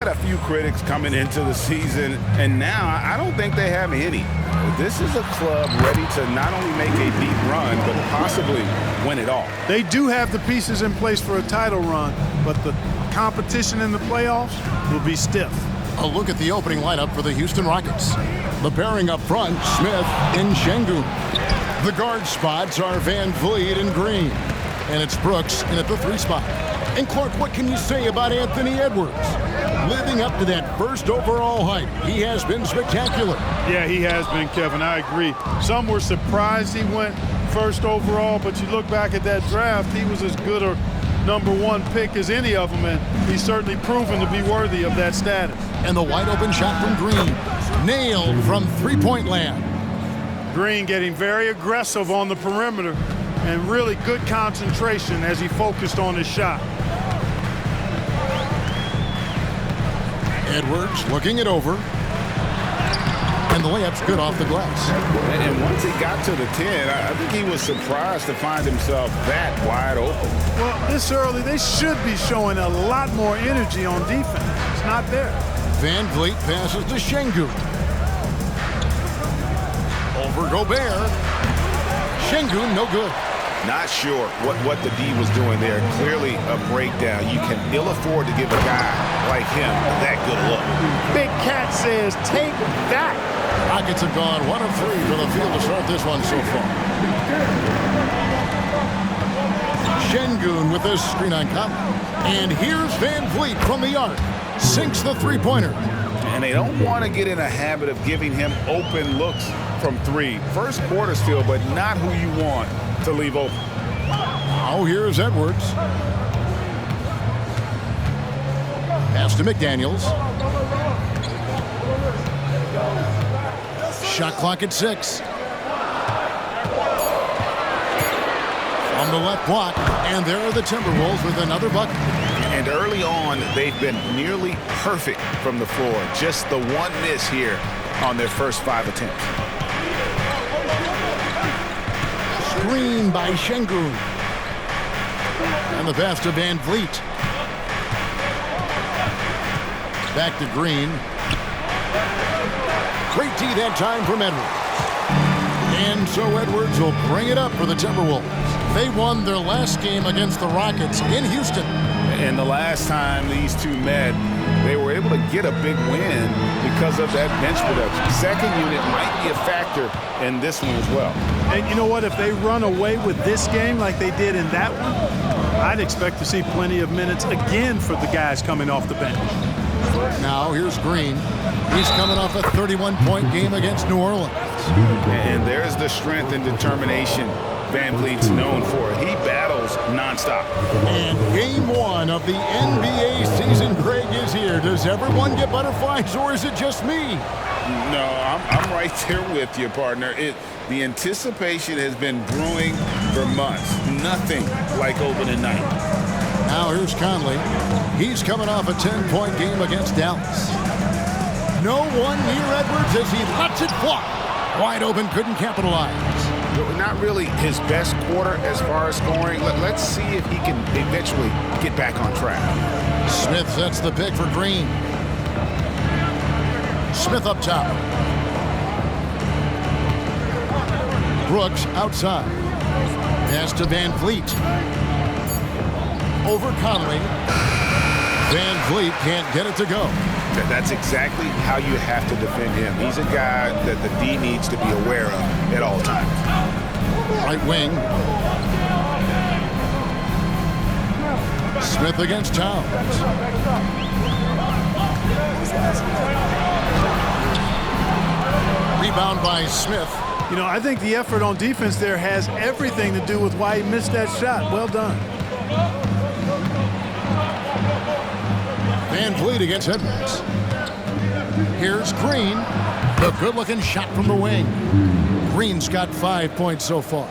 had a few critics coming into the season, and now I don't think they have any. This is a club ready to not only make a deep run, but possibly win it all. They do have the pieces in place for a title run, but the competition in the playoffs will be stiff. A look at the opening lineup for the Houston Rockets. The pairing up front, Smith and Şengün. The guard spots are Van Vliet and Green. And it's Brooks in at the 3 spot. And Clark, what can you say about Anthony Edwards? Living up to that first overall hype, he has been spectacular. Yeah, he has been, Kevin. I agree. Some were surprised he went first overall, but you look back at that draft, he was as good a #1 pick as any of them, and he's certainly proven to be worthy of that status. And the wide open shot from Green. Nailed from 3-point land. Green getting very aggressive on the perimeter and really good concentration as he focused on his shot. Edwards looking it over. And the layup's good off the glass. And once he got to the 10, I think he was surprised to find himself that wide open. Well, this early, they should be showing a lot more energy on defense. It's not there. Van Vliet passes to Şengün. Over Gobert. Şengün, no good. Not sure what the D was doing there. Clearly a breakdown. You can ill afford to give a guy like him that good look. Big Cat says, take that. Rockets have gone 1 of 3 for the field to start this one so far. Şengün with this screen on Conley. And here's Van Vliet from the arc. Sinks the 3-pointer. And they don't want to get in a habit of giving him open looks from 3. First quarter still, but not who you want to leave open. Now here's Edwards. Pass to McDaniels. Shot clock at 6. From the left block, and there are the Timberwolves with another bucket. And early on, they've been nearly perfect from the floor. Just the one miss here on their first 5 attempts. Screen by Şengün. And the pass to Van Vliet. Back to Green. Great D that time from Edwards. And so Edwards will bring it up for the Timberwolves. They won their last game against the Rockets in Houston. And the last time these two met, they were able to get a big win because of that bench production. Second unit might be a factor in this one as well. And you know what? If they run away with this game like they did in that one, I'd expect to see plenty of minutes again for the guys coming off the bench. Now here's Green. He's coming off a 31-point game against New Orleans. And there's the strength and determination Van Vliet's known for. He battles nonstop. And game 1 of the NBA season, Greg, is here. Does everyone get butterflies, or is it just me? No, I'm right there with you, partner. The anticipation has been brewing for months. Nothing like opening night. Now here's Conley. He's coming off a 10-point game against Dallas. No one near Edwards as he lets it fly. Wide open, couldn't capitalize. Not really his best quarter as far as scoring. Let's see if he can eventually get back on track. Smith sets the pick for Green. Smith up top. Brooks outside. Pass to Van Vliet. Over Conley. Van Vliet can't get it to go. That's exactly how you have to defend him. He's a guy that the D needs to be aware of at all times. Right wing. Smith against Towns. Rebound by Smith. You know, I think the effort on defense there has everything to do with why he missed that shot. Well done. Van Vliet against Edwards. Here's Green. The good-looking shot from the wing. Green's got 5 points so far.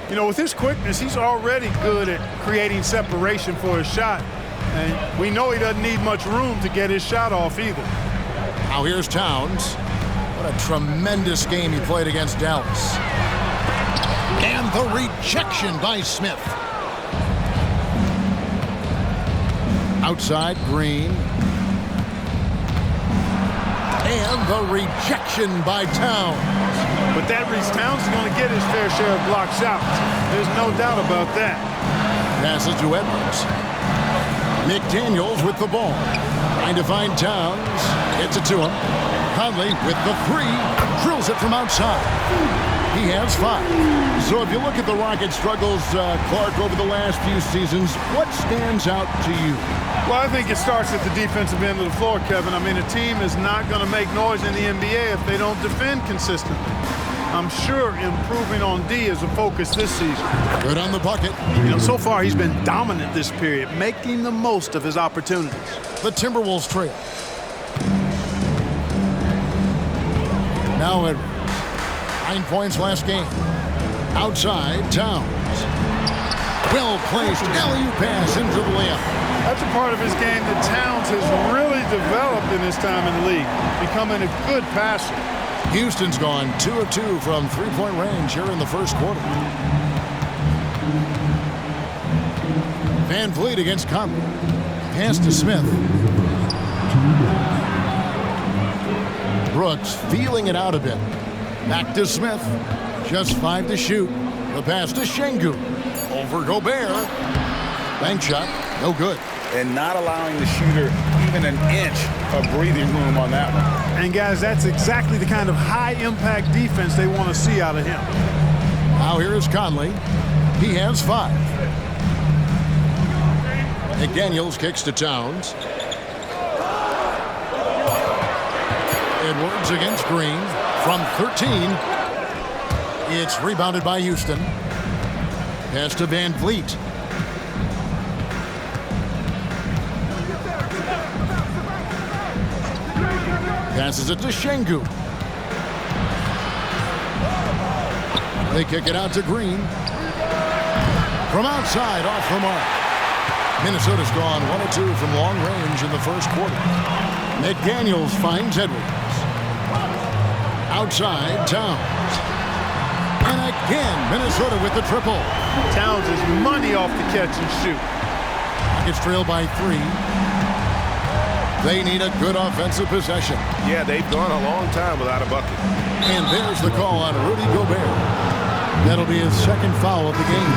You know, with his quickness, he's already good at creating separation for his shot. And we know he doesn't need much room to get his shot off either. Now here's Towns. What a tremendous game he played against Dallas. And the rejection by Smith. Outside, Green. the rejection by Towns. But that means Towns is going to get his fair share of block shots. There's no doubt about that. Passes to Edwards. McDaniels with the ball. Trying to find Towns. Gets it to him. Conley with the three. Drills it from outside. He has 5. So if you look at the Rockets' struggles, Clark, over the last few seasons, what stands out to you? Well, I think it starts at the defensive end of the floor, Kevin. I mean, a team is not going to make noise in the NBA if they don't defend consistently. I'm sure improving on D is a focus this season. Good on the bucket. You know, so far he's been dominant this period, making the most of his opportunities. The Timberwolves trail. Now Edwards. 9 points last game. Outside, Towns. Well-placed alley-oop pass into the layup. That's a part of his game that Towns has really developed in his time in the league, becoming a good passer. Houston's gone 2 of 2 from three-point range here in the first quarter. Van Vliet against Conley. Pass to Smith. Brooks feeling it out a bit. Back to Smith. Just 5 to shoot. The pass to Şengün. Over Gobert. Bank shot. No good. And not allowing the shooter even an inch of breathing room on that one. And, guys, that's exactly the kind of high-impact defense they want to see out of him. Now here is Conley. He has 5. McDaniels kicks to Towns. Edwards against Green. From 13, it's rebounded by Houston. Pass to Van Vliet. Passes it to Şengün. They kick it out to Green. From outside, off the mark. Minnesota's gone 1 of 2 from long range in the first quarter. McDaniels finds Edwards. Outside, Towns. And again, Minnesota with the triple. Towns is money off the catch and shoot. Rockets trail by 3. They need a good offensive possession. Yeah, they've gone a long time without a bucket. And there's the call on Rudy Gobert. That'll be his second foul of the game.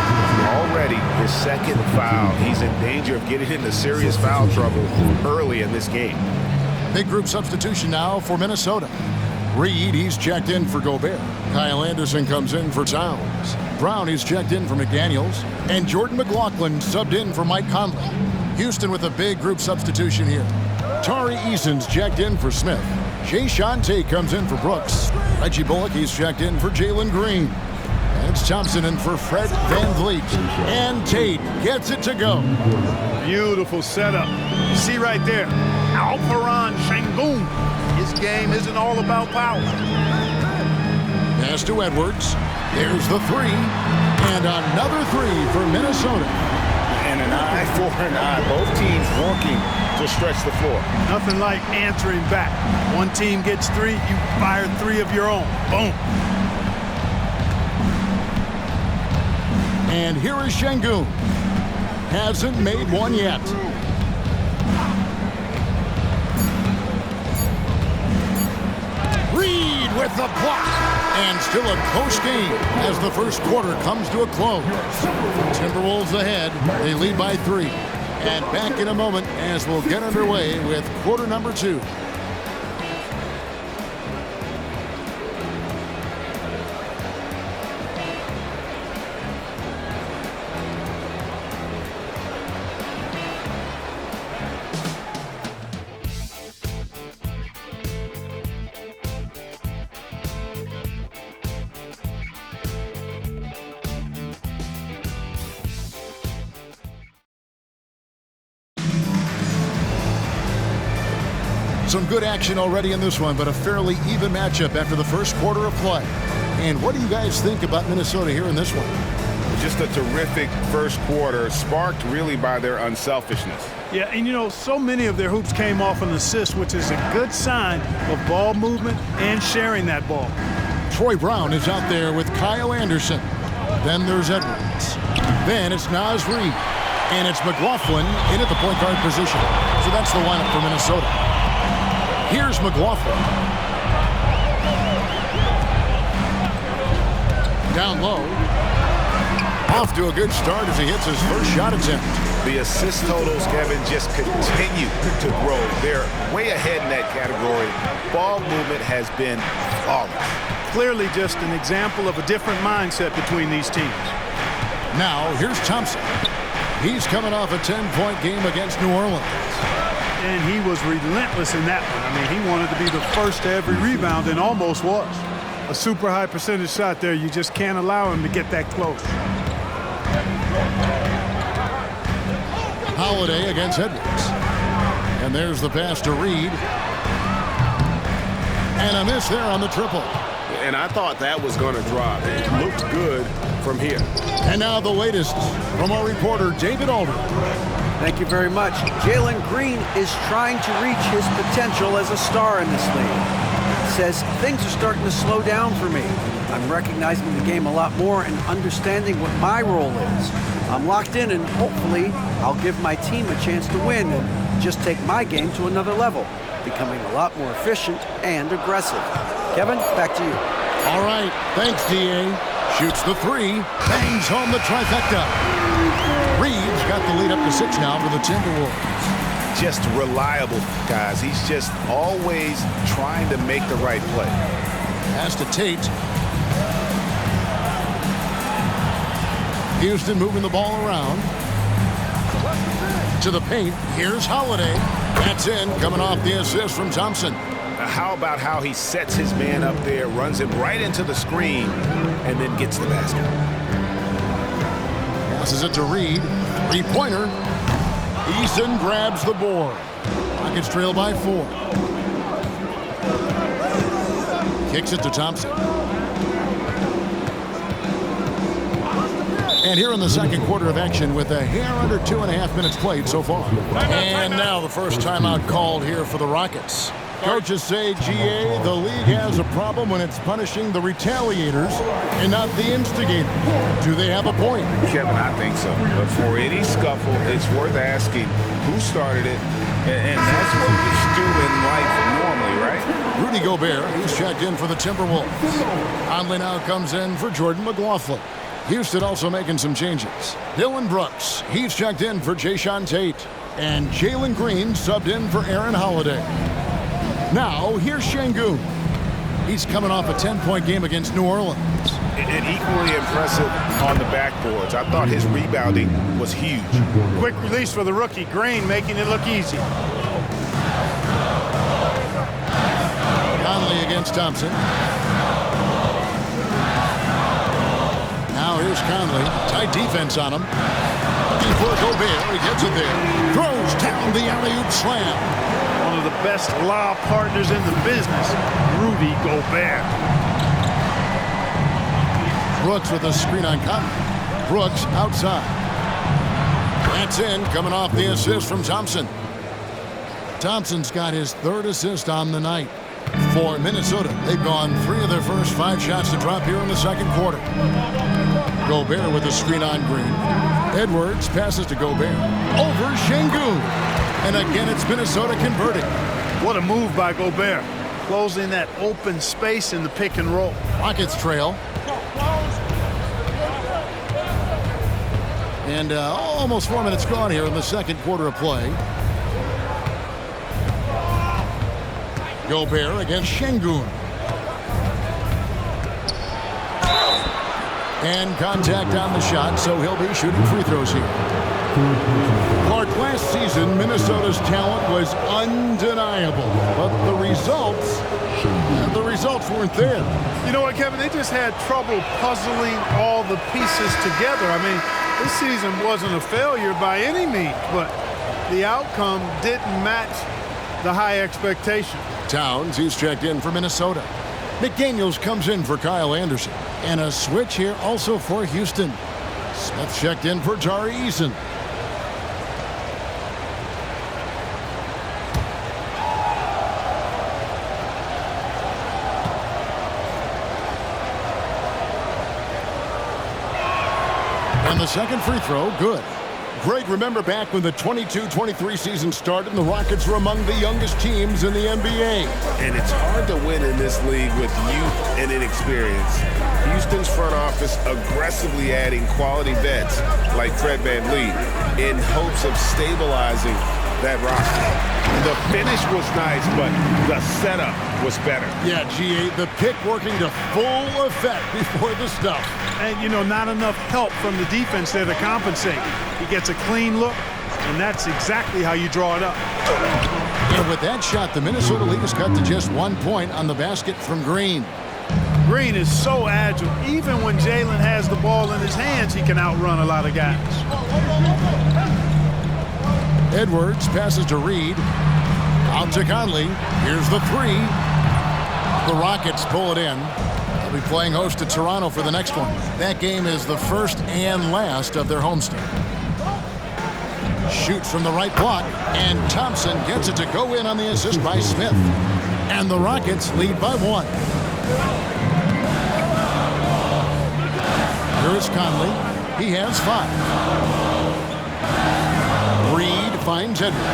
Already his second foul. He's in danger of getting into serious foul trouble early in this game. Big group substitution now for Minnesota. Reed, he's checked in for Gobert. Kyle Anderson comes in for Towns. Brown, he's checked in for McDaniels. And Jordan McLaughlin subbed in for Mike Conley. Houston with a big group substitution here. Tari Eason's checked in for Smith. Jay Tate comes in for Brooks. Reggie Bullock, he's checked in for Jalen Green. And it's Thompson in for Fred Van Vliet. And Tate gets it to go. Beautiful setup. You see right there, Alperen Şengün. His game isn't all about power. Pass to Edwards. There's the 3. And another 3 for Minnesota. And an eye for an eye. Both teams working to stretch the floor. Nothing like answering back. One team gets 3, you fire 3 of your own. Boom. And here is Şengün. Hasn't made one yet. Reed with the block. And still a close game as the first quarter comes to a close. Timberwolves ahead. They lead by 3. And back in a moment as we'll get underway with quarter number 2. Some good action already in this one, but a fairly even matchup after the first quarter of play. And what do you guys think about Minnesota here in this one? Just a terrific first quarter, sparked really by their unselfishness. Yeah, and you know, so many of their hoops came off an assist, which is a good sign of ball movement and sharing that ball. Troy Brown is out there with Kyle Anderson. Then there's Edwards. Then it's Naz Reid. And it's McLaughlin in at the point guard position. So that's the lineup for Minnesota. Here's McLaughlin. Down low. Off to a good start as he hits his first shot attempt. The assist totals, Kevin, just continue to grow. They're way ahead in that category. Ball movement has been flawless. Clearly just an example of a different mindset between these teams. Now, here's Thompson. He's coming off a 10-point game against New Orleans. And he was relentless in that one. I mean, he wanted to be the first to every rebound and almost was. A super high percentage shot there. You just can't allow him to get that close. Holiday against Edwards. And there's the pass to Reed. And a miss there on the triple. And I thought that was going to drop. It looked good from here. And now the latest from our reporter, David Aldridge. Thank you very much. Jalen Green is trying to reach his potential as a star in this league. Says things are starting to slow down for me. I'm recognizing the game a lot more and understanding what my role is. I'm locked in and hopefully I'll give my team a chance to win and just take my game to another level, becoming a lot more efficient and aggressive. Kevin, back to you. All right, thanks, D.A. Shoots the three, bangs home the trifecta. Reed's got the lead up to 6 now for the Timberwolves. Just reliable, guys. He's just always trying to make the right play. Pass to Tate. Houston moving the ball around. To the paint. Here's Holiday. That's in, coming off the assist from Thompson. How about how he sets his man up there, runs him right into the screen, and then gets the basket. Passes it to Reed. Three-pointer. Eason grabs the board. Rockets trail by 4. Kicks it to Thompson. And here in the second quarter of action with a hair under 2.5 minutes played so far. And now the first timeout called here for the Rockets. Coaches say, GA, the league has a problem when it's punishing the retaliators and not the instigator. Do they have a point? Kevin, I think so. But for any scuffle, it's worth asking who started it, and that's what we do in life normally, right? Rudy Gobert, he's checked in for the Timberwolves. Conley now comes in for Jordan McLaughlin. Houston also making some changes. Dylan Brooks, he's checked in for Jayshawn Tate. And Jalen Green subbed in for Aaron Holiday. Now, here's Şengün. He's coming off a 10-point game against New Orleans. And equally impressive on the backboards. I thought his rebounding was huge. Quick release for the rookie. Green making it look easy. Conley against Thompson. Now here's Conley. Tight defense on him. Looking for Gobert. He gets it there. Throws down the alley-oop slam. One of the best lob partners in the business, Rudy Gobert. Brooks with a screen on Conley. Brooks outside. That's in, coming off the assist from Thompson. Thompson's got his 3rd assist on the night. For Minnesota, they've gone 3 of their first 5 shots to drop here in the second quarter. Gobert with a screen on Green. Edwards passes to Gobert. Over Şengün. And again, it's Minnesota converting. What a move by Gobert. Closing that open space in the pick and roll. Rockets trail. And almost 4 minutes gone here in the second quarter of play. Gobert against Şengün. And contact on the shot, so he'll be shooting free throws here. Clark, last season, Minnesota's talent was undeniable, but the results weren't there. You know what, Kevin? They just had trouble puzzling all the pieces together. I mean, this season wasn't a failure by any means, but the outcome didn't match the high expectation. Towns, he's checked in for Minnesota. McDaniels comes in for Kyle Anderson. And a switch here also for Houston. Smith checked in for Tari Eason. And the second free throw, good. Greg, remember back when the 22-23 season started and the Rockets were among the youngest teams in the NBA. And it's hard to win in this league with youth and inexperience. Houston's front office aggressively adding quality vets like Fred VanVleet in hopes of stabilizing that roster. The finish was nice, but the setup was better. Yeah, GA, the pick working to full effect before the stuff. And, you know, not enough help from the defense there to compensate. He gets a clean look, and that's exactly how you draw it up. And with that shot, the Minnesota lead is cut to just 1 point on the basket from Green. Green is so agile. Even when Jalen has the ball in his hands, he can outrun a lot of guys. Edwards passes to Reed. Out to Conley. Here's the three. The Rockets pull it in. They'll be playing host to Toronto for the next one. That game is the first and last of their homestand. Shoots from the right block, and Thompson gets it to go in on the assist by Smith. And the Rockets lead by 1. Here's Conley. He has 5. Reed finds Edwards.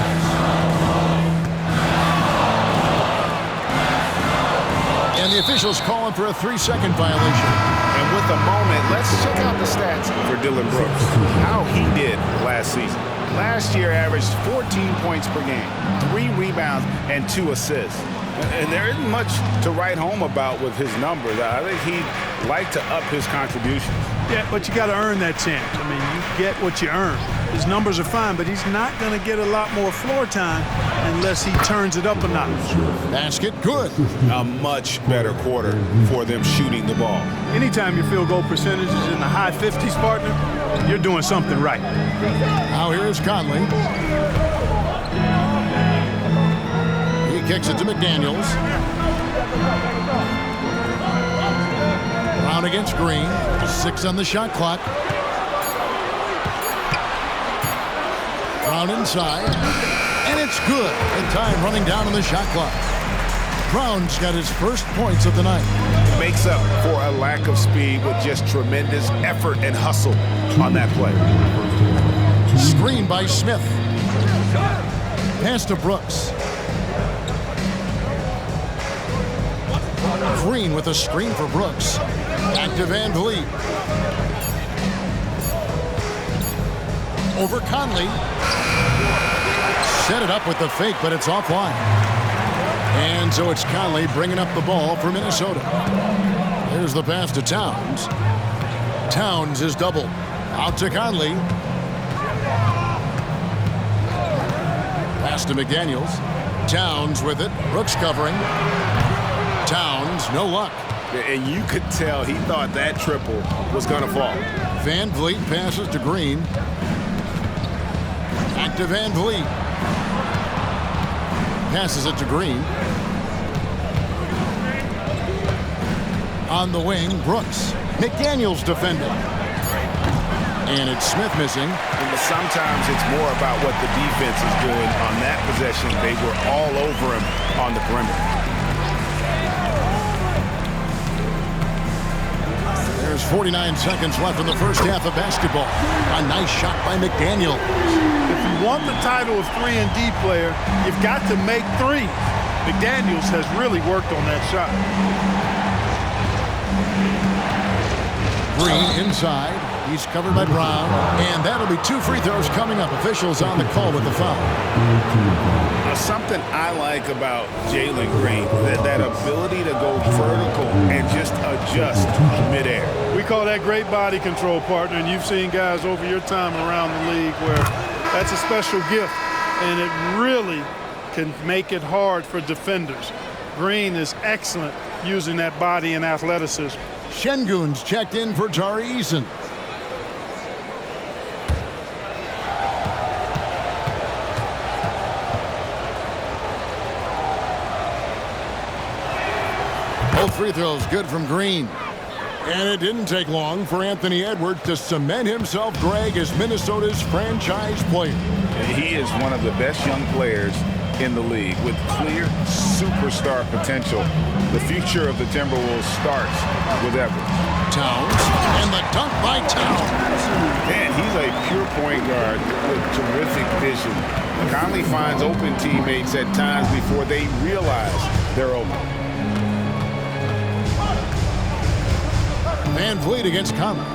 And the officials calling for a 3-second violation. And with a moment, let's check out the stats for Dillon Brooks. How he did last season. Last year averaged 14 points per game, 3 rebounds, and 2 assists. And there isn't much to write home about with his numbers. I think he'd like to up his contributions. Yeah, but you got to earn that chance. I mean, you get what you earn. His numbers are fine, but he's not going to get a lot more floor time unless he turns it up a notch. Basket good. A much better quarter for them shooting the ball. Anytime your field goal percentage is in the high 50s, partner, you're doing something right. Now here's Conley. He kicks it to McDaniels. Brown against Green. 6 on the shot clock. Brown inside. And it's good. And time running down on the shot clock. Brown's got his first points of the night. Makes up for a lack of speed with just tremendous effort and hustle on that play. Screen by Smith. Pass to Brooks. Green with a screen for Brooks. Back to VanVleet. Over Conley. Set it up with the fake, but it's offline. And so it's Conley bringing up the ball for Minnesota. There's the pass to Towns. Towns is doubled. Out to Conley. Pass to McDaniels. Towns with it. Brooks covering. Towns, no luck. And you could tell he thought that triple was going to fall. VanVleet passes to Green. Back to VanVleet. Passes it to Green. On the wing, Brooks. McDaniels defending. And it's Smith missing. And sometimes it's more about what the defense is doing on that possession. They were all over him on the perimeter. There's 49 seconds left in the first half of basketball. A nice shot by McDaniel. If you want the title of 3-and-D player, you've got to make 3. McDaniels has really worked on that shot. Green inside. He's covered by Brown. And that'll be 2 free throws coming up. Officials on the call with the foul. Something I like about Jalen Green, that ability to go vertical and just adjust midair. We call that great body control, partner, and you've seen guys over your time around the league where that's a special gift, and it really can make it hard for defenders. Green is excellent using that body and athleticism. Şengün's checked in for Tari Eason. Both free throws good from Green. And it didn't take long for Anthony Edwards to cement himself, Greg, as Minnesota's franchise player. He is one of the best young players in the league with clear, superstar potential. The future of the Timberwolves starts with Edwards. Towns, and the dunk by Towns. Man, he's a pure point guard with terrific vision. Conley finds open teammates at times before they realize they're open. Van Vliet against Conley.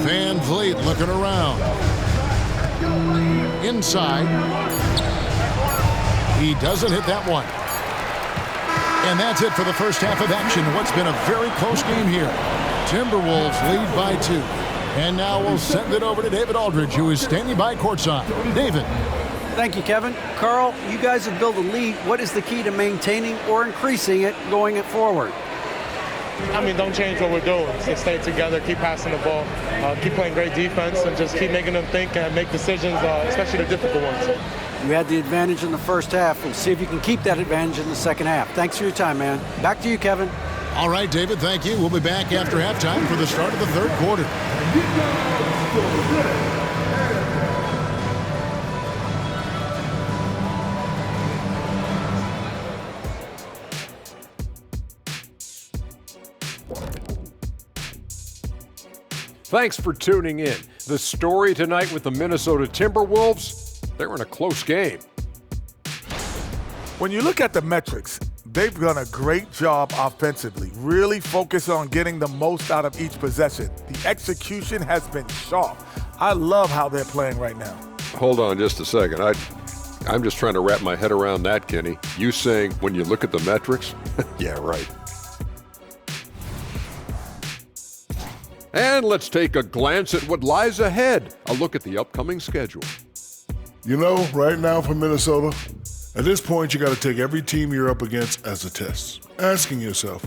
Van Vliet looking around. Inside. He doesn't hit that one. And that's it for the first half of action. What's been a very close game here. Timberwolves lead by 2. And now we'll send it over to David Aldridge, who is standing by courtside. David. Thank you, Kevin. Carl, you guys have built a lead. What is the key to maintaining or increasing it going it forward? I mean, don't change what we're doing. Just stay together, keep passing the ball, keep playing great defense, and just keep making them think and make decisions, especially the difficult ones. You had the advantage in the first half. We'll see if you can keep that advantage in the second half. Thanks for your time, man. Back to you, Kevin. All right, David, thank you. We'll be back after halftime for the start of the third quarter. Thanks for tuning in. The story tonight with the Minnesota Timberwolves, they're in a close game. When you look at the metrics, they've done a great job offensively, really focus on getting the most out of each possession. The execution has been sharp. I love how they're playing right now. Hold on just a second. I'm just trying to wrap my head around that, Kenny. You saying when you look at the metrics? Yeah, right. And let's take a glance at what lies ahead. A look at the upcoming schedule. You know, right now for Minnesota, at this point you got to take every team you're up against as a test. Asking yourself,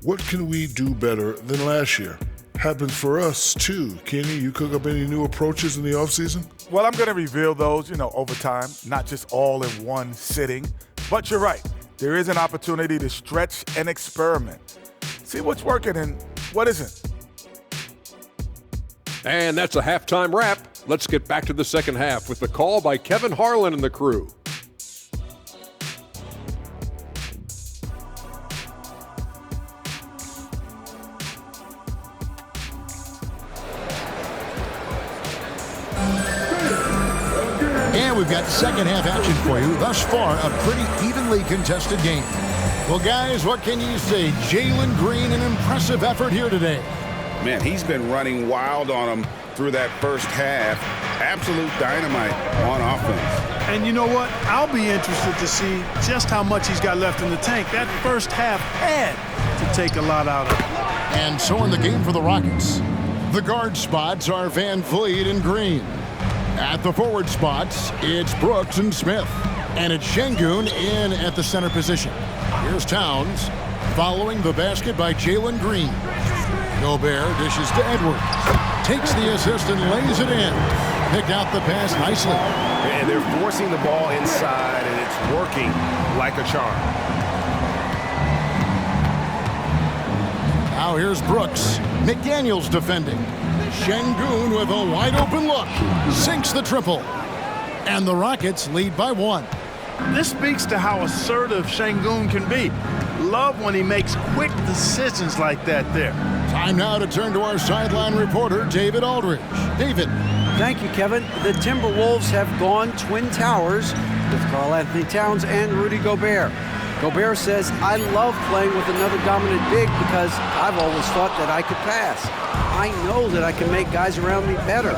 what can we do better than last year? Happens for us too. Kenny, you cook up any new approaches in the offseason? Well, I'm going to reveal those, over time, not just all in one sitting. But you're right. There is an opportunity to stretch and experiment. See what's working and what isn't. And that's a halftime wrap. Let's get back to the second half with the call by Kevin Harlan and the crew. And we've got second half action for you. Thus far, a pretty evenly contested game. Well, guys, what can you say? Jalen Green, an impressive effort here today. Man, he's been running wild on him through that first half. Absolute dynamite on offense. And you know what? I'll be interested to see just how much he's got left in the tank. That first half had to take a lot out of it. And so in the game for the Rockets, the guard spots are Van Vliet and Green. At the forward spots, it's Brooks and Smith. And it's Şengün in at the center position. Here's Towns, following the basket by Jalen Green. Gobert dishes to Edwards. Takes the assist and lays it in. Picked out the pass nicely. And they're forcing the ball inside, and it's working like a charm. Now here's Brooks. McDaniels defending. Şengün with a wide open look. Sinks the triple. And the Rockets lead by 1. This speaks to how assertive Şengün can be. Love when he makes quick decisions like that there. Time now to turn to our sideline reporter, David Aldridge. David. Thank you, Kevin. The Timberwolves have gone Twin Towers with Karl Anthony Towns and Rudy Gobert. Gobert says, I love playing with another dominant big because I've always thought that I could pass. I know that I can make guys around me better.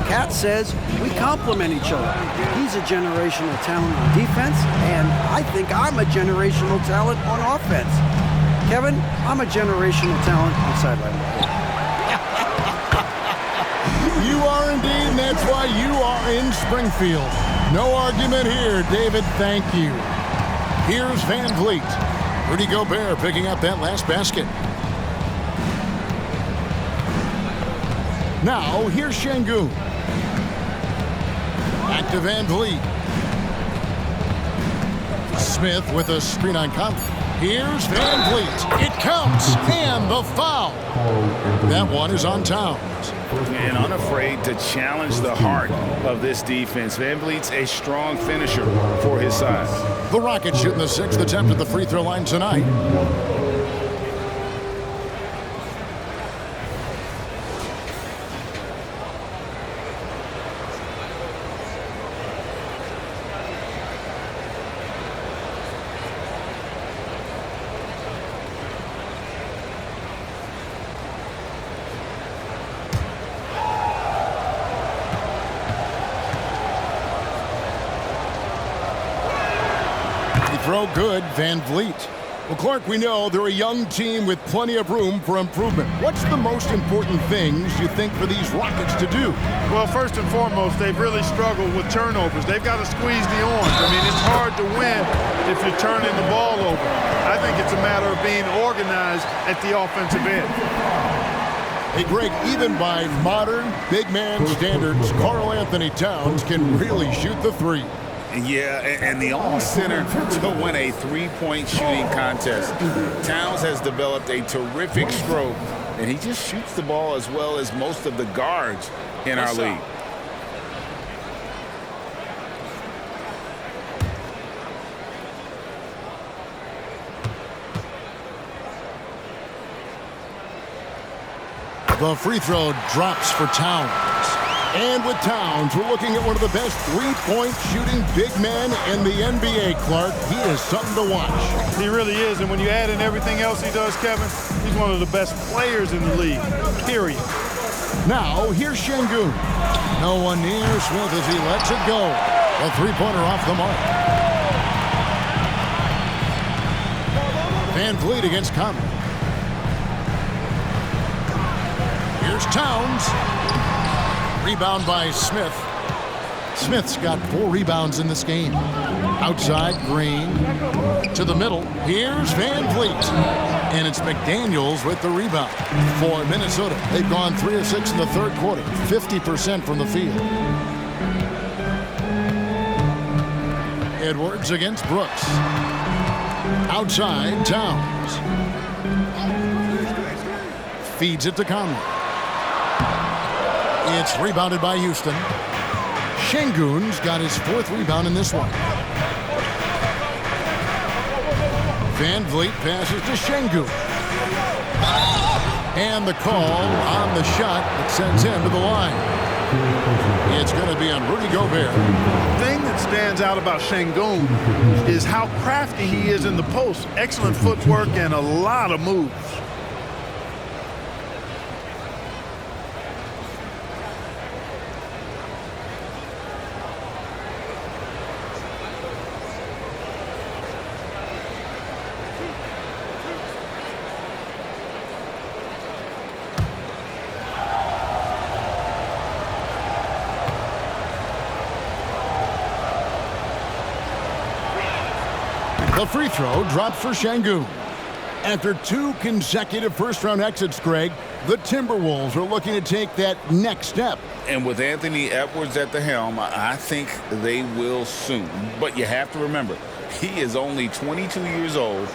Cat says we complement each other. He's a generational talent on defense, and I think I'm a generational talent on offense. Kevin, I'm a generational talent on sideline. You are indeed, and that's why you are in Springfield. No argument here, David. Thank you. Here's Van Vliet. Rudy Gobert picking up that last basket. Now, here's Şengün. Back to Van Vliet. Smith with a screen on Conley. Here's Van Vliet. It counts, and the foul. That one is on Towns. And unafraid to challenge the heart of this defense. Van Vliet's a strong finisher for his size. The Rockets shooting the sixth attempt at the free throw line tonight. Throw good, Van Vliet. Well, Clark, we know they're a young team with plenty of room for improvement. What's the most important things you think for these Rockets to do? Well, first and foremost, they've really struggled with turnovers. They've got to squeeze the orange. I mean, it's hard to win if you're turning the ball over. I think it's a matter of being organized at the offensive end. Hey, Greg, even by modern big man standards, Karl Anthony Towns can really shoot the three. Yeah, and the only center to win a three-point shooting contest. Towns has developed a terrific stroke, and he just shoots the ball as well as most of the guards in our league. The free throw drops for Towns. And with Towns, we're looking at one of the best three-point shooting big men in the NBA, Clark. He is something to watch. He really is, and when you add in everything else he does, Kevin, he's one of the best players in the league, period. Now, here's Şengün. No one near Smith as he lets it go. A three-pointer off the mark. Van Vliet against Conley. Here's Towns. Rebound by Smith. Smith's got 4 rebounds in this game. Outside, Green. To the middle. Here's Van Vliet. And it's McDaniels with the rebound. For Minnesota, they've gone 3 of 6 in the third quarter. 50% from the field. Edwards against Brooks. Outside, Towns. Feeds it to Conley. It's rebounded by Houston. Şengün's got his 4th rebound in this one. Van Vliet passes to Şengün. And the call on the shot that sends him to the line. It's going to be on Rudy Gobert. The thing that stands out about Şengün is how crafty he is in the post. Excellent footwork and a lot of moves. The free throw drops for Şengün. After 2 consecutive first-round exits, Greg, the Timberwolves are looking to take that next step. And with Anthony Edwards at the helm, I think they will soon. But you have to remember, he is only 22 years old.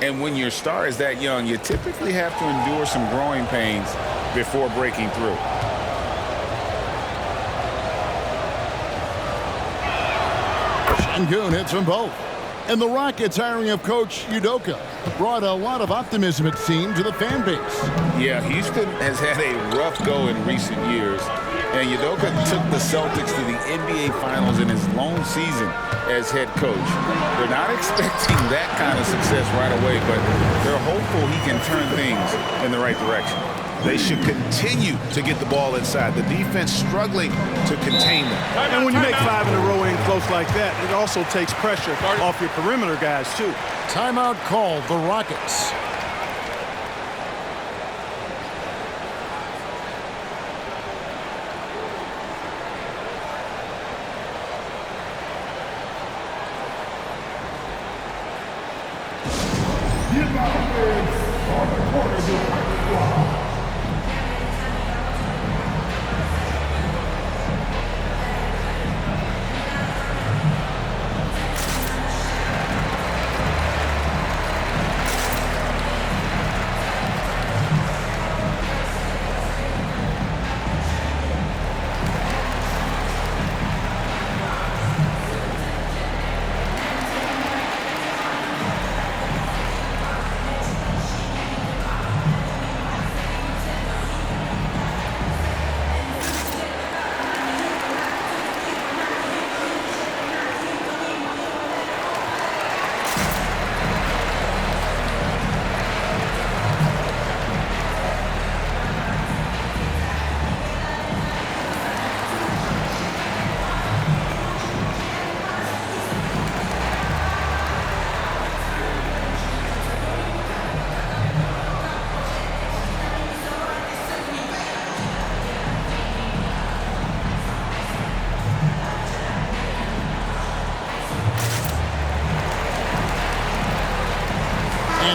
And when your star is that young, you typically have to endure some growing pains before breaking through. Şengün hits them both. And the Rockets hiring of Coach Udoka brought a lot of optimism, it seemed, to the fan base. Yeah, Houston has had a rough go in recent years. And Udoka took the Celtics to the NBA Finals in his lone season as head coach. They're not expecting that kind of success right away, but they're hopeful he can turn things in the right direction. They should continue to get the ball inside. The defense struggling to contain them. And when you make 5 in a row in close like that, it also takes pressure off your perimeter guys, too. Timeout called, the Rockets.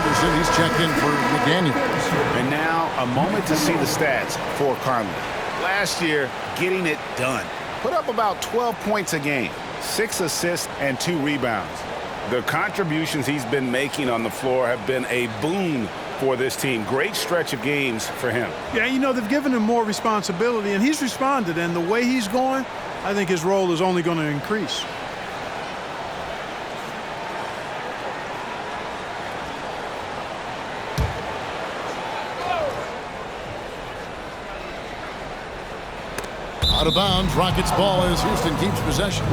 Anderson. He's checked in for McDaniels. And now a moment to see the stats for Conley. Last year, getting it done. Put up about 12 points a game, 6 assists and 2 rebounds. The contributions he's been making on the floor have been a boon for this team. Great stretch of games for him. Yeah, you know, they've given him more responsibility, and he's responded. And the way he's going, I think his role is only going to increase. Out of bounds, Rockets ball as Houston keeps possession.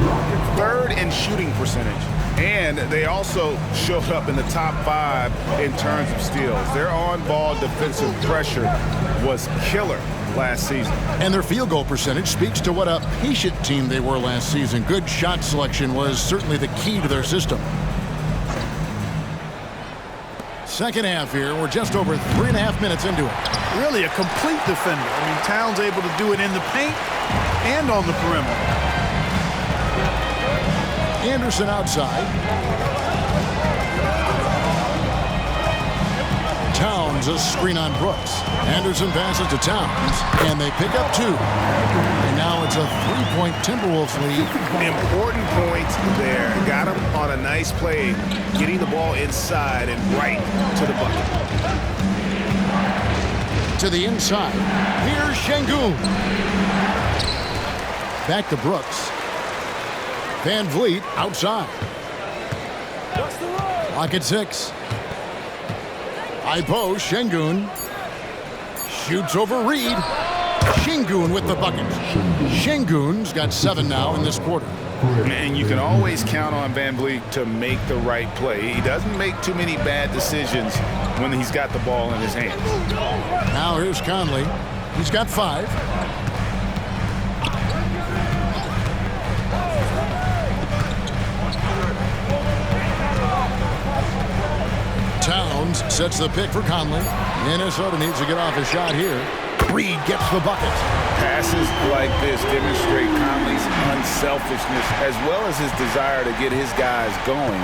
Third in shooting percentage. And they also showed up in the top 5 in terms of steals. Their on-ball defensive pressure was killer last season. And their field goal percentage speaks to what a patient team they were last season. Good shot selection was certainly the key to their system. Second half here. We're just over 3.5 minutes into it. Really a complete defender. I mean, Towns able to do it in the paint and on the perimeter. Anderson outside. Towns a screen on Brooks. Anderson passes to Towns, and they pick up 2. And now it's a 3-point Timberwolves lead. Important points there. Got him on a nice play, getting the ball inside and right to the bucket. To the inside. Here's Şengün. Back to Brooks. Van Vliet outside. Lock at 6. High post, Şengün. Shoots over Reed. Şengün with the bucket. Şengün's got 7 now in this quarter. And you can always count on Van Vliet to make the right play. He doesn't make too many bad decisions when he's got the ball in his hands. Now here's Conley. He's got 5. Towns sets the pick for Conley. Minnesota needs to get off a shot here. Reed gets the bucket. Passes like this demonstrate Conley's unselfishness as well as his desire to get his guys going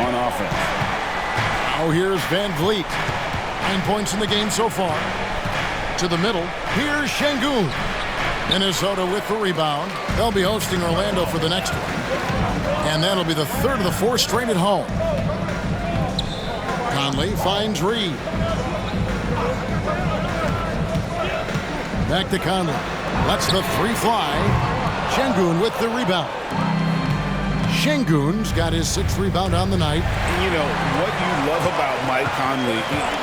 on offense. Now here's Van Vliet. 9 points in the game so far. To the middle. Here's Şengün. Minnesota with the rebound. They'll be hosting Orlando for the next one. And that'll be the 3rd of the 4 straight at home. Conley finds Reed. Back to Conley. Lets the 3 fly. Şengün with the rebound. Şengün's got his 6th rebound on the night. And you know, what you love about Mike Conley,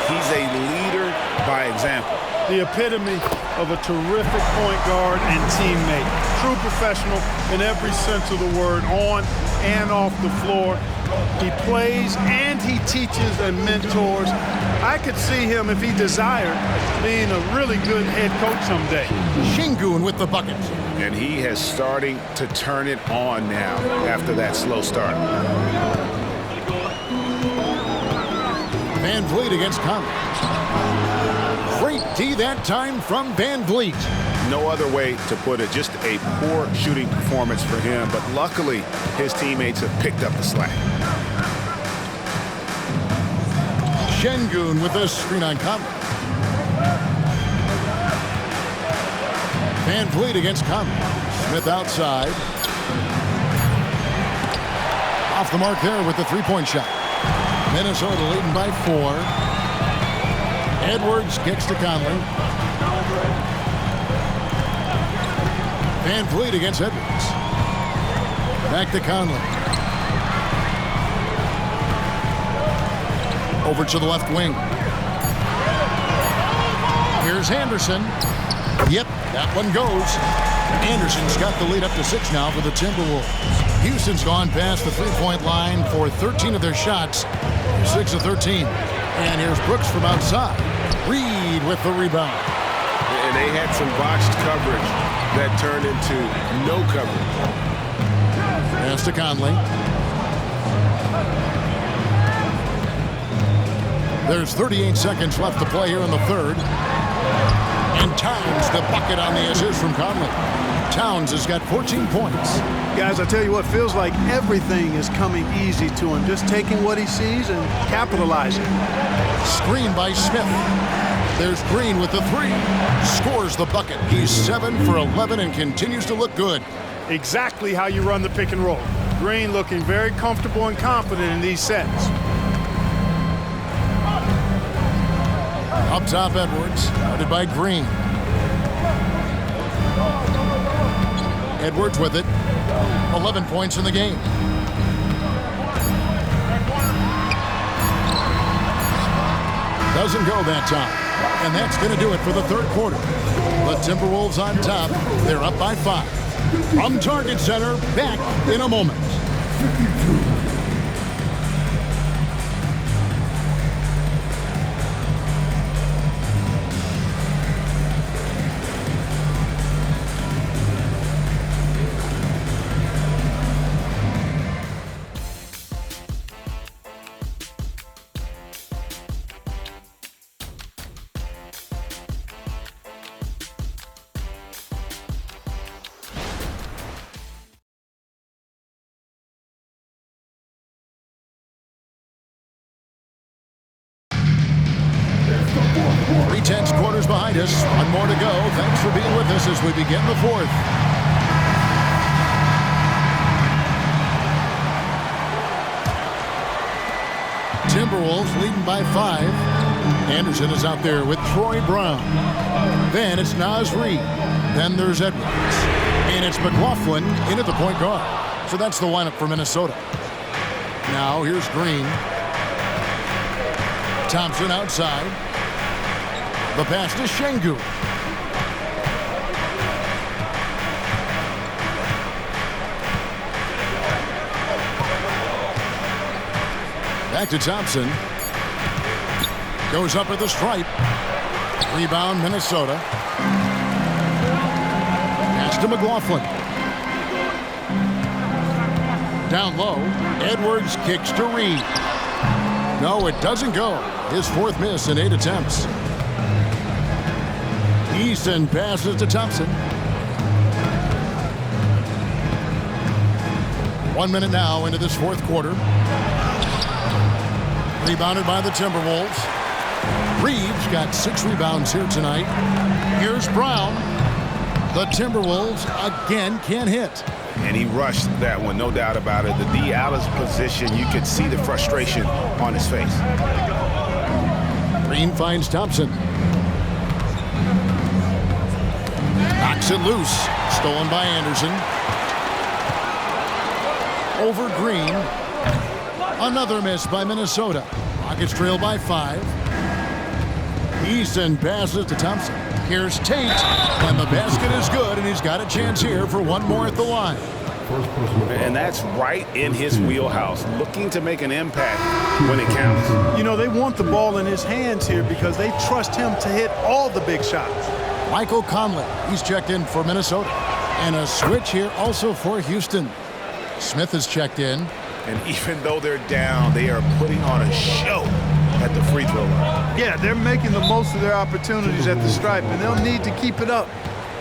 he's a leader by example. The epitome of a terrific point guard and teammate. True professional in every sense of the word, on and off the floor. He plays and he teaches and mentors. I could see him, if he desired, being a really good head coach someday. Şengün with the bucket. And he is starting to turn it on now after that slow start. Van Vliet against Conley. Great D that time from Van Vliet. No other way to put it. Just a poor shooting performance for him, but luckily his teammates have picked up the slack. Şengün with a screen on Conley. Van Vliet against Conley. Smith outside. Off the mark there with the 3-point shot. Minnesota leading by 4. Edwards kicks to Conley. Van Vliet against Edwards. Back to Conley. Over to the left wing. Here's Anderson. Yep, that one goes. Anderson's got the lead up to 6 now for the Timberwolves. Houston's gone past the 3-point line for 13 of their shots. 6 of 13. And here's Brooks from outside. Reed with the rebound. And they had some botched coverage that turned into no coverage. Pass to Conley. There's 38 seconds left to play here in the 3rd. And Towns the bucket on the assist from Conley. Towns has got 14 points. Guys, I tell you what, feels like everything is coming easy to him. Just taking what he sees and capitalizing. Screen by Smith. There's Green with the three. Scores the bucket. He's 7 for 11 and continues to look good. Exactly how you run the pick and roll. Green looking very comfortable and confident in these sets. Up top, Edwards, guarded by Green. Edwards with it. 11 points in the game. Doesn't go that time. And that's going to do it for the third quarter. The Timberwolves on top. They're up by 5. From Target Center, back in a moment. Tense quarters behind us. One more to go. Thanks for being with us as we begin the fourth. Timberwolves leading by 5. Anderson is out there with Troy Brown. Then it's Naz Reid. Then there's Edwards. And it's McLaughlin in at the point guard. So that's the lineup for Minnesota. Now here's Green. Thompson outside. The pass to Şengün. Back to Thompson. Goes up at the stripe. Rebound, Minnesota. Pass to McLaughlin. Down low. Edwards kicks to Reid. No, it doesn't go. His 4th miss in 8 attempts. Easton passes to Thompson. 1 minute now into this 4th quarter. Rebounded by the Timberwolves. Reeves got 6 rebounds here tonight. Here's Brown. The Timberwolves again can't hit. And he rushed that one, no doubt about it. The D out of position, you could see the frustration on his face. Green finds Thompson. Knocks it loose. Stolen by Anderson. Over Green. Another miss by Minnesota. Rockets trail by 5. Easton passes to Thompson. Here's Tate. And the basket is good, and he's got a chance here for one more at the line. And that's right in his wheelhouse, looking to make an impact when it counts. You know, they want the ball in his hands here because they trust him to hit all the big shots. Michael Conley, he's checked in for Minnesota. And a switch here also for Houston. Smith is checked in. And even though they're down, they are putting on a show at the free throw line. Yeah, they're making the most of their opportunities at the stripe, and they'll need to keep it up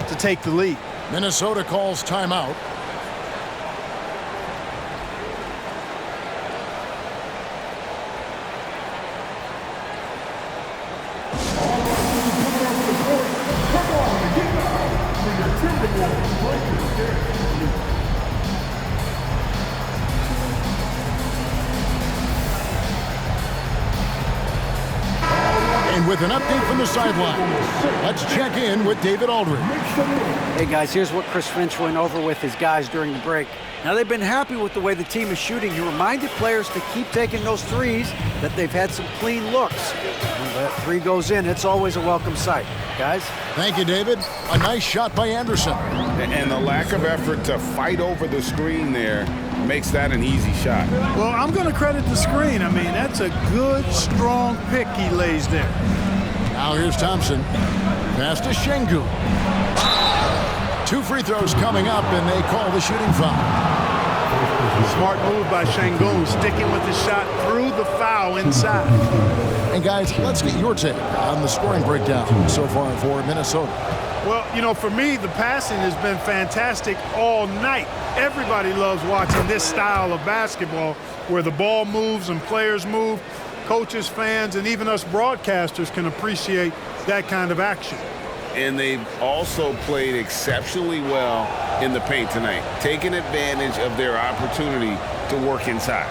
to take the lead. Minnesota calls timeout. And with an update from the sideline, let's check in with David Aldridge. Hey guys, here's what Chris Finch went over with his guys during the break. Now they've been happy with the way the team is shooting. He reminded players to keep taking those threes, that they've had some clean looks. When that 3 goes in, it's always a welcome sight. Guys? Thank you, David. A nice shot by Anderson. And the lack of effort to fight over the screen there makes that an easy shot. Well, I'm going to credit the screen. I mean, that's a good, strong pick he lays there. Now here's Thompson. Pass to Şengün. 2 free throws coming up, and they call the shooting foul. Smart move by Şengün, sticking with the shot through the foul inside. And guys, let's get your take on the scoring breakdown so far for Minnesota. Well, you know, for me, the passing has been fantastic all night. Everybody loves watching this style of basketball where the ball moves and players move. Coaches, fans, and even us broadcasters can appreciate that kind of action. And they've also played exceptionally well in the paint tonight, taking advantage of their opportunity to work inside.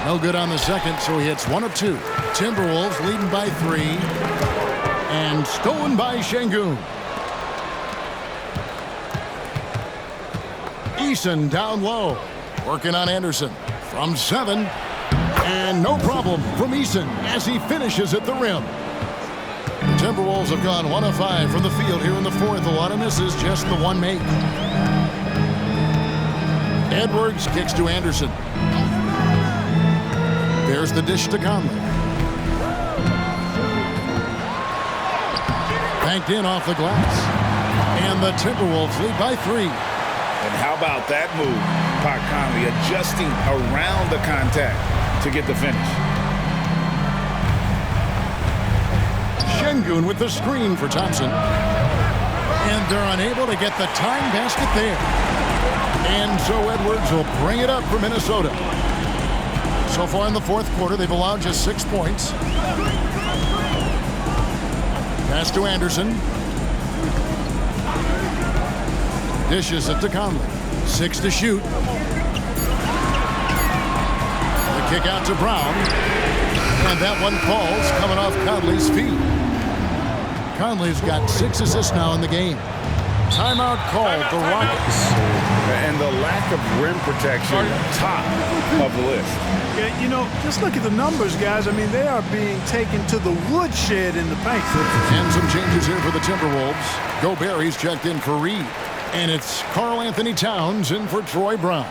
No good on the second, so he hits 1 of 2. Timberwolves leading by 3. And stolen by Şengün. Eason down low. Working on Anderson. From 7. And no problem from Eason as he finishes at the rim. The Timberwolves have gone 1 of 5 from the field here in the fourth. A lot of misses, just the one make. Edwards kicks to Anderson. There's the dish to Conley. Banked in off the glass. And the Timberwolves lead by 3. And how about that move? Pat Conley adjusting around the contact to get the finish. Şengün with the screen for Thompson. And they're unable to get the tying basket there. And so Edwards will bring it up for Minnesota. So far in the fourth quarter, they've allowed just 6 points. Pass to Anderson. Dishes it to Conley. 6 to shoot. The kick out to Brown. And that one falls coming off Conley's feet. Conley's got 6 assists now in the game. Timeout called the Rockets. And the lack of rim protection, top of the list. Yeah, you know, just look at the numbers, guys. I mean, they are being taken to the woodshed in the paint. And some changes here for the Timberwolves. Gobert, he's checked in for Reed. And it's Karl Anthony Towns in for Troy Brown.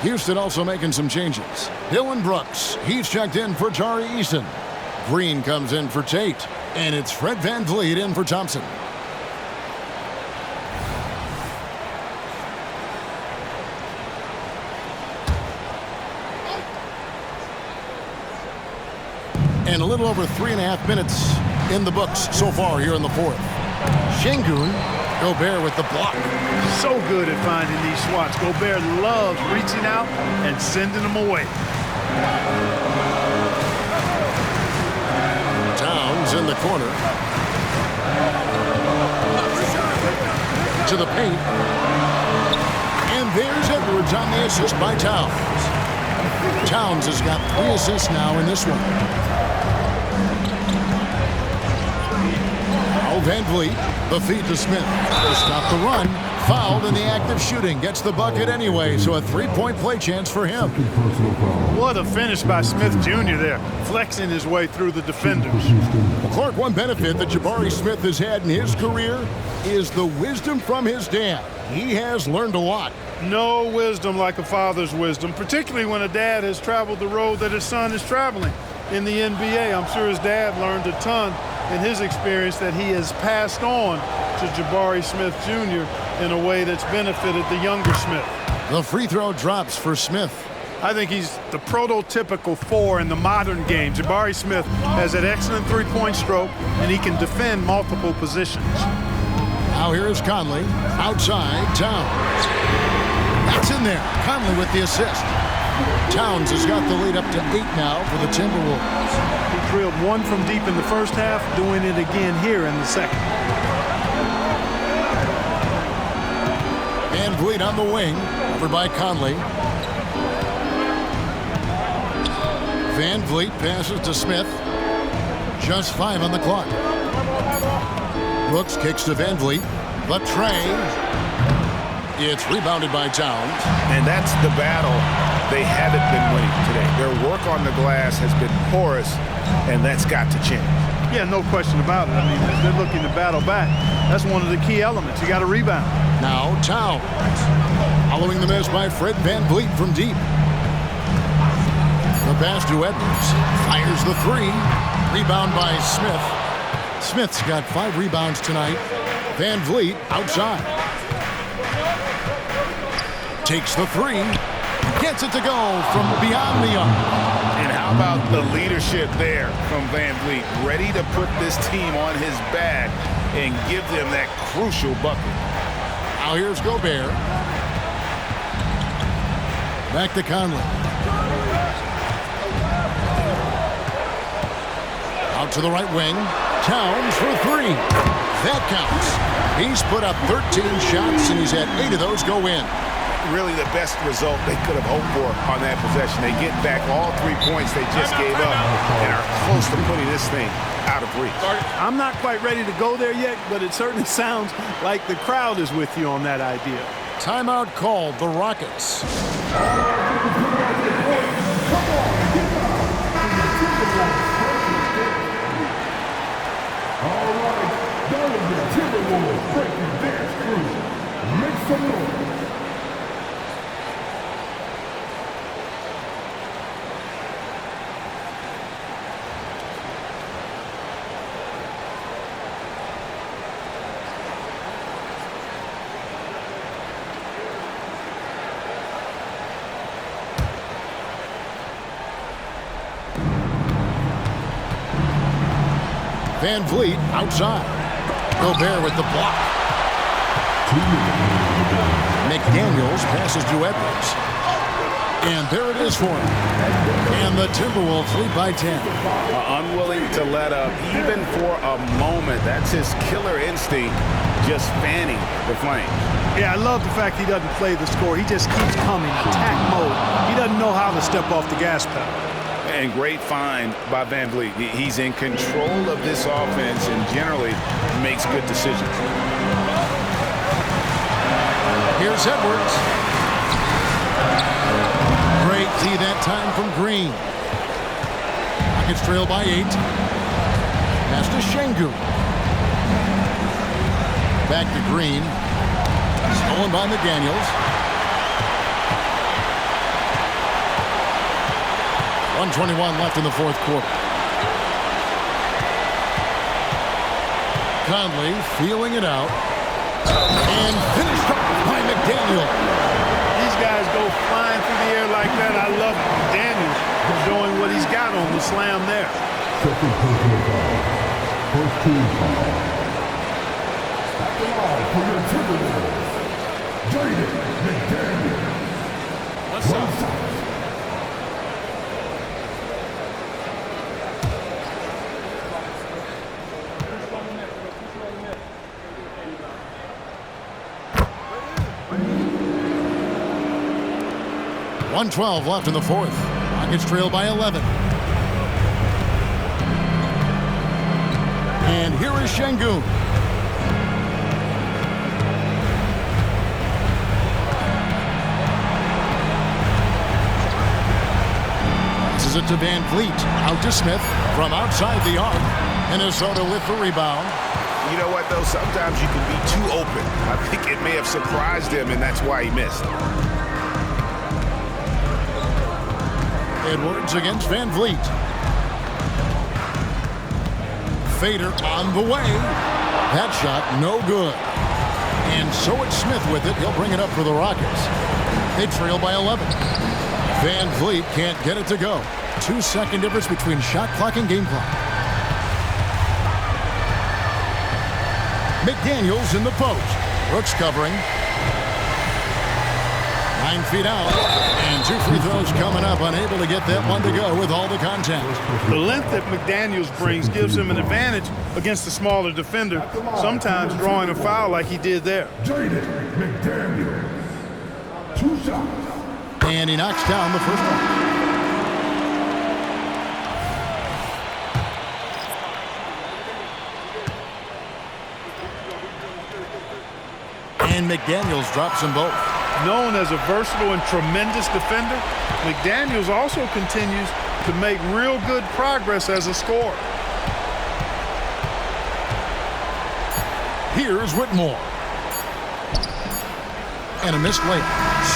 Houston also making some changes. Dylan Brooks, he's checked in for Tari Eason. Green comes in for Tate. And it's Fred VanVleet in for Thompson. And a little over 3.5 minutes in the books so far here in the fourth. Şengün, Gobert with the block. So good at finding these swats. Gobert loves reaching out and sending them away. Towns in the corner. To the paint. And there's Edwards on the assist by Towns. Towns has got 3 assists now in this one. VanVleet, the feed to Smith. To stop the run. Fouled in the act of shooting. Gets the bucket anyway, so a 3-point play chance for him. What a finish by Smith Jr. there, flexing his way through the defenders. Clark, one benefit that Jabari Smith has had in his career is the wisdom from his dad. He has learned a lot. No wisdom like a father's wisdom, particularly when a dad has traveled the road that his son is traveling. In the NBA, I'm sure his dad learned a ton in his experience that he has passed on to Jabari Smith Jr. in a way that's benefited the younger Smith. The free throw drops for Smith. I think he's the prototypical 4 in the modern game. Jabari Smith has an excellent three-point stroke, and he can defend multiple positions. Now here is Conley. Outside, Towns. That's in there. Conley with the assist. Towns has got the lead up to 8 now for the Timberwolves. He drilled 1 from deep in the first half, doing it again here in the second. VanVleet on the wing, over by Conley. VanVleet passes to Smith. Just 5 on the clock. Brooks kicks to VanVleet. The tray. It's rebounded by Towns. And that's the battle they haven't been winning today. Their work on the glass has been porous, and that's got to change. Yeah, no question about it. I mean, as they're looking to battle back, that's one of the key elements. You got to rebound. Now Towns. Following the miss by Fred VanVleet from deep. The pass to Edwards. Fires the 3. Rebound by Smith. Smith's got 5 rebounds tonight. VanVleet outside. Takes the 3. Gets it to go from beyond the arc. And how about the leadership there from Van Vliet? Ready to put this team on his back and give them that crucial bucket. Now here's Gobert. Back to Conley. Out to the right wing. Towns for three. That counts. He's put up 13 shots, and he's had 8 of those go in. Really the best result they could have hoped for on that possession. They get back all 3 points they just gave up and are close to putting this thing out of reach. I'm not quite ready to go there yet, but it certainly sounds like the crowd is with you on that idea. Timeout called, the Rockets. All right, that was the Timberwolves breaking dance crew. Make some noise. Van Vliet outside. Gobert with the block. McDaniels passes to Edwards. And there it is for him. And the Timberwolves lead by 10. Unwilling to let up even for a moment. That's his killer instinct, just fanning the flames. Yeah, I love the fact he doesn't play the score. He just keeps coming, attack mode. He doesn't know how to step off the gas pedal. And great find by Van Vliet. He's in control of this offense and generally makes good decisions. Here's Edwards. Great D that time from Green. Rockets trail by 8. Pass to Şengün. Back to Green. Stolen by McDaniels. 1:21 left in the fourth quarter. Conley feeling it out. And finished up by McDaniel. These guys go flying through the air like that. I love it. McDaniels showing what he's got on the slam there. Second personal foul. First team foul. At the line for your Timberwolves, Jaden McDaniel. What's up? .112 left in the fourth. Rockets trail by 11. And here is Şengün. Passes it to Van Vliet. Out to Smith from outside the arc. Minnesota with the rebound. You know what, though? Sometimes you can be too open. I think it may have surprised him, and that's why he missed. Edwards against Van Vliet. Fader on the way. That shot no good. And so it's Smith with it. He'll bring it up for the Rockets. They trail by 11. Van Vliet can't get it to go. 2-second difference between shot clock and game clock. McDaniels in the post. Brooks covering. 9 feet out. And 2 free throws coming up. Unable to get that one to go with all the contact. The length that McDaniels brings gives him an advantage against the smaller defender, sometimes drawing a foul like he did there. Jaden McDaniel. 2 shots. And he knocks down the first one. And McDaniels drops them both. Known as a versatile and tremendous defender, McDaniels also continues to make real good progress as a scorer. Here's Whitmore. And a missed layup.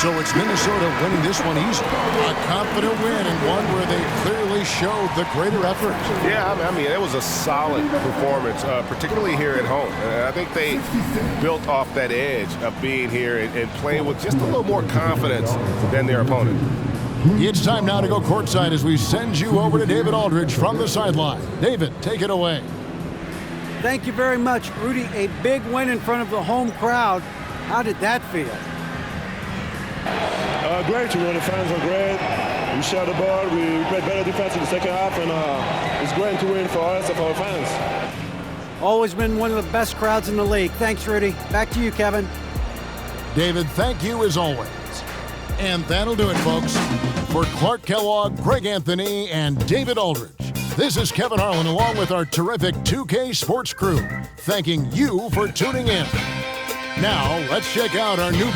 So it's Minnesota winning this one easily. A confident win and one where they clearly showed the greater effort. Yeah, I mean, it was a solid performance, particularly here at home. I think they built off that edge of being here and playing with just a little more confidence than their opponent. It's time now to go courtside as we send you over to David Aldridge from the sideline. David, take it away. Thank you very much, Rudy. A big win in front of the home crowd. How did that feel? Great. The fans are great. We shot the ball. We played better defense in the second half, and it's great to win for us and for our fans. Always been one of the best crowds in the league. Thanks, Rudy. Back to you, Kevin. David, thank you as always. And that'll do it, folks. For Clark Kellogg, Greg Anthony, and David Aldridge, this is Kevin Harlan along with our terrific 2K Sports crew, thanking you for tuning in. Now, let's check out our new